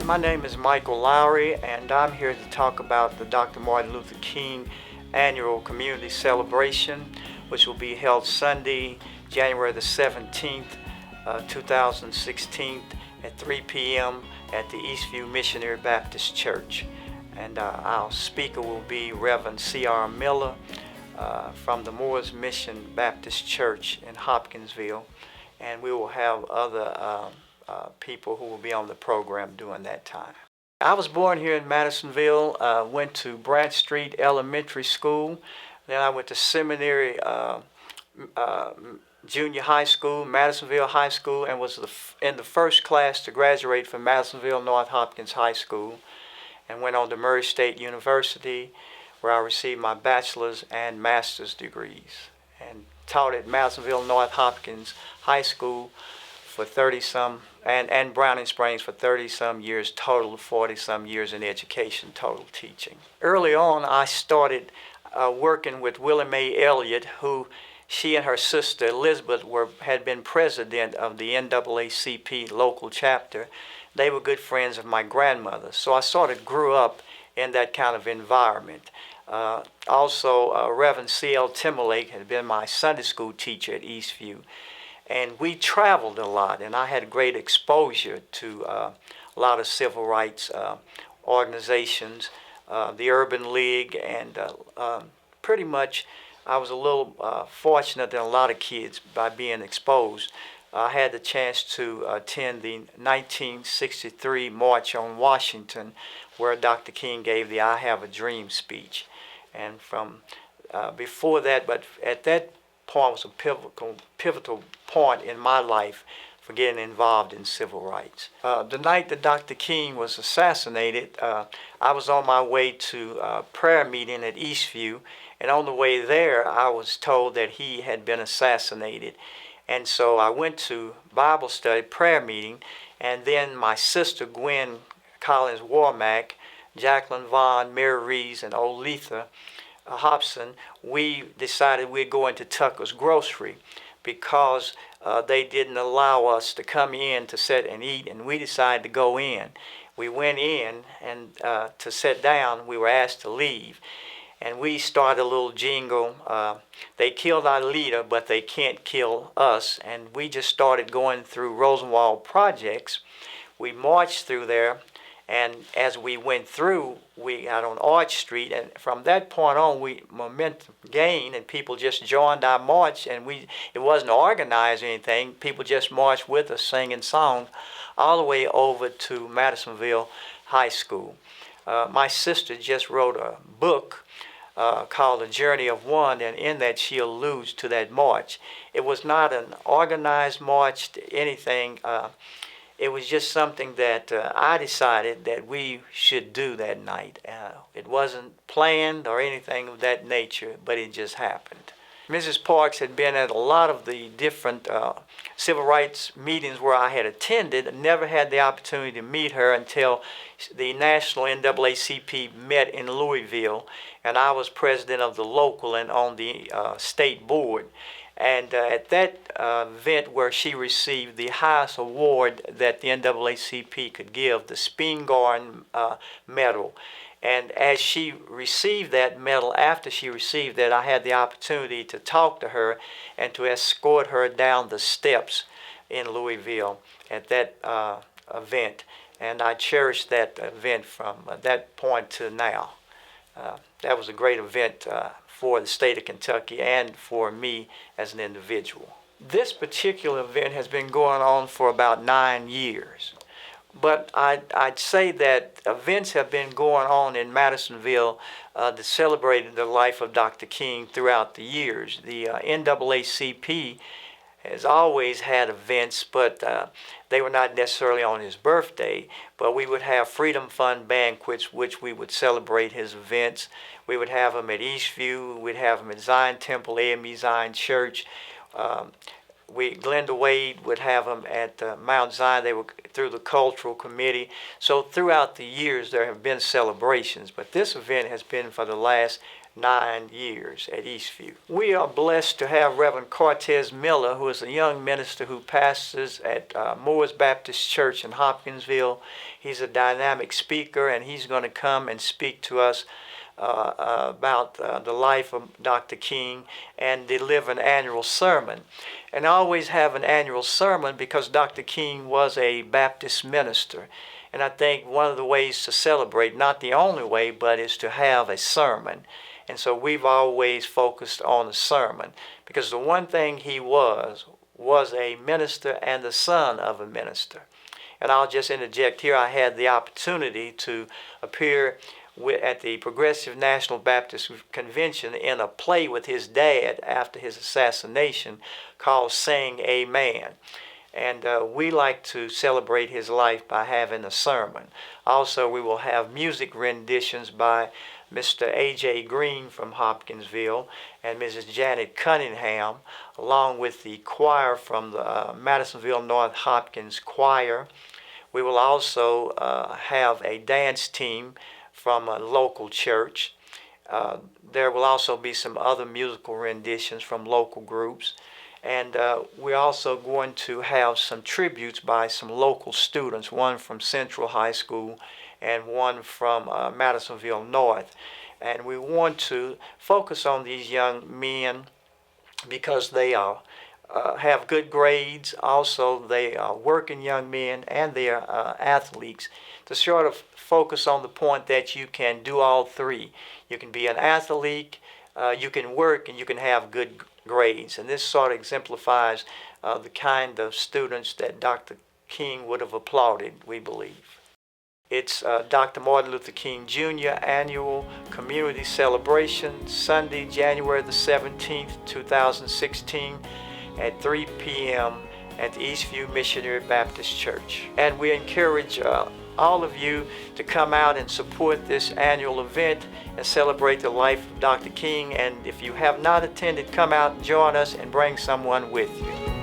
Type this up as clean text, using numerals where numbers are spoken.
My name is Michael Lowery, and I'm here to talk about the Dr. Martin Luther King Annual Community Celebration, which will be held Sunday, January the 17th, 2016 at 3 p.m. at the Eastview Missionary Baptist Church. And our speaker will be Reverend C.R. Miller from the Moores Mission Baptist Church in Hopkinsville. And we will have other people who will be on the program during that time. I was born here in Madisonville, went to Branch Street Elementary School, then I went to seminary, junior high school, Madisonville High School, and was in the first class to graduate from Madisonville North Hopkins High School, and went on to Murray State University, where I received my bachelor's and master's degrees, and taught at Madisonville North Hopkins High School for 30-some, and Browning Springs for 30-some years, total of 40-some years in education, total teaching. Early on, I started working with Willie Mae Elliott, who she and her sister Elizabeth had been president of the NAACP local chapter. They were good friends of my grandmother, so I sort of grew up in that kind of environment. Also, Reverend C.L. Timberlake had been my Sunday school teacher at Eastview. And we traveled a lot, and I had great exposure to a lot of civil rights organizations, the Urban League, and pretty much I was a little fortunate than a lot of kids by being exposed. I had the chance to attend the 1963 March on Washington, where Dr. King gave the I Have a Dream speech. And from before that, but at that point was a pivotal point in my life for getting involved in civil rights. The night that Dr. King was assassinated, I was on my way to a prayer meeting at Eastview, and on the way there I was told that he had been assassinated. And so I went to Bible study, prayer meeting, and then my sister Gwen Collins Warmack, Jacqueline Vaughn, Mary Reeves, and Oletha Hobson, we decided we'd go into Tucker's Grocery because they didn't allow us to come in to sit and eat, and we decided to go in. We went in, and to sit down, we were asked to leave. And we started a little jingle. They killed our leader, but they can't kill us. And we just started going through Rosenwald projects. We marched through there. And as we went through, we got on Arch Street, and from that point on, momentum gained, and people just joined our march, and it wasn't organized or anything. People just marched with us, singing songs, all the way over to Madisonville High School. My sister just wrote a book called The Journey of One, and in that she alludes to that march. It was not an organized march, anything. It was just something that I decided that we should do that night. It wasn't planned or anything of that nature, but it just happened. Mrs. Parks had been at a lot of the different civil rights meetings where I had attended. Never had the opportunity to meet her until the national NAACP met in Louisville, and I was president of the local and on the state board. And at that event where she received the highest award that the NAACP could give, the Spingarn Medal. And as she received that medal, after she received that, I had the opportunity to talk to her and to escort her down the steps in Louisville at that event. And I cherished that event from that point to now. That was a great event for the state of Kentucky and for me as an individual. This particular event has been going on for about 9 years. But I'd say that events have been going on in Madisonville that celebrated the life of Dr. King throughout the years. The NAACP has always had events, but they were not necessarily on his birthday. But we would have Freedom Fund banquets, which we would celebrate his events. We would have them at Eastview. We'd have them at Zion Temple, AME Zion Church. Glenda Wade would have them at Mount Zion. They were through the cultural committee. So throughout the years, there have been celebrations. But this event has been for the last 9 years at Eastview. We are blessed to have Reverend Cortez Miller, who is a young minister who pastors at Moores Baptist Church in Hopkinsville. He's a dynamic speaker, and he's going to come and speak to us about the life of Dr. King and deliver an annual sermon. And I always have an annual sermon because Dr. King was a Baptist minister. And I think one of the ways to celebrate, not the only way, but is to have a sermon. And so we've always focused on the sermon because the one thing he was a minister and the son of a minister. And I'll just interject here, I had the opportunity to appear at the Progressive National Baptist Convention in a play with his dad after his assassination called Sing Amen. And we like to celebrate his life by having a sermon. Also, we will have music renditions by Mr. A.J. Green from Hopkinsville and Mrs. Janet Cunningham, along with the choir from the Madisonville North Hopkins Choir. We will also have a dance team from a local church. There will also be some other musical renditions from local groups. And we're also going to have some tributes by some local students, one from Central High School and one from Madisonville North. And we want to focus on these young men because they are have good grades. Also, they are working young men and they are athletes. To sort of focus on the point that you can do all three. You can be an athlete, you can work, and you can have good grades. And this sort of exemplifies the kind of students that Dr. King would have applauded, we believe. It's Dr. Martin Luther King Jr. Annual Community Celebration, Sunday, January the 17th, 2016, at 3 p.m. at the Eastview Missionary Baptist Church. And we encourage all of you to come out and support this annual event and celebrate the life of Dr. King. And if you have not attended, come out and join us and bring someone with you.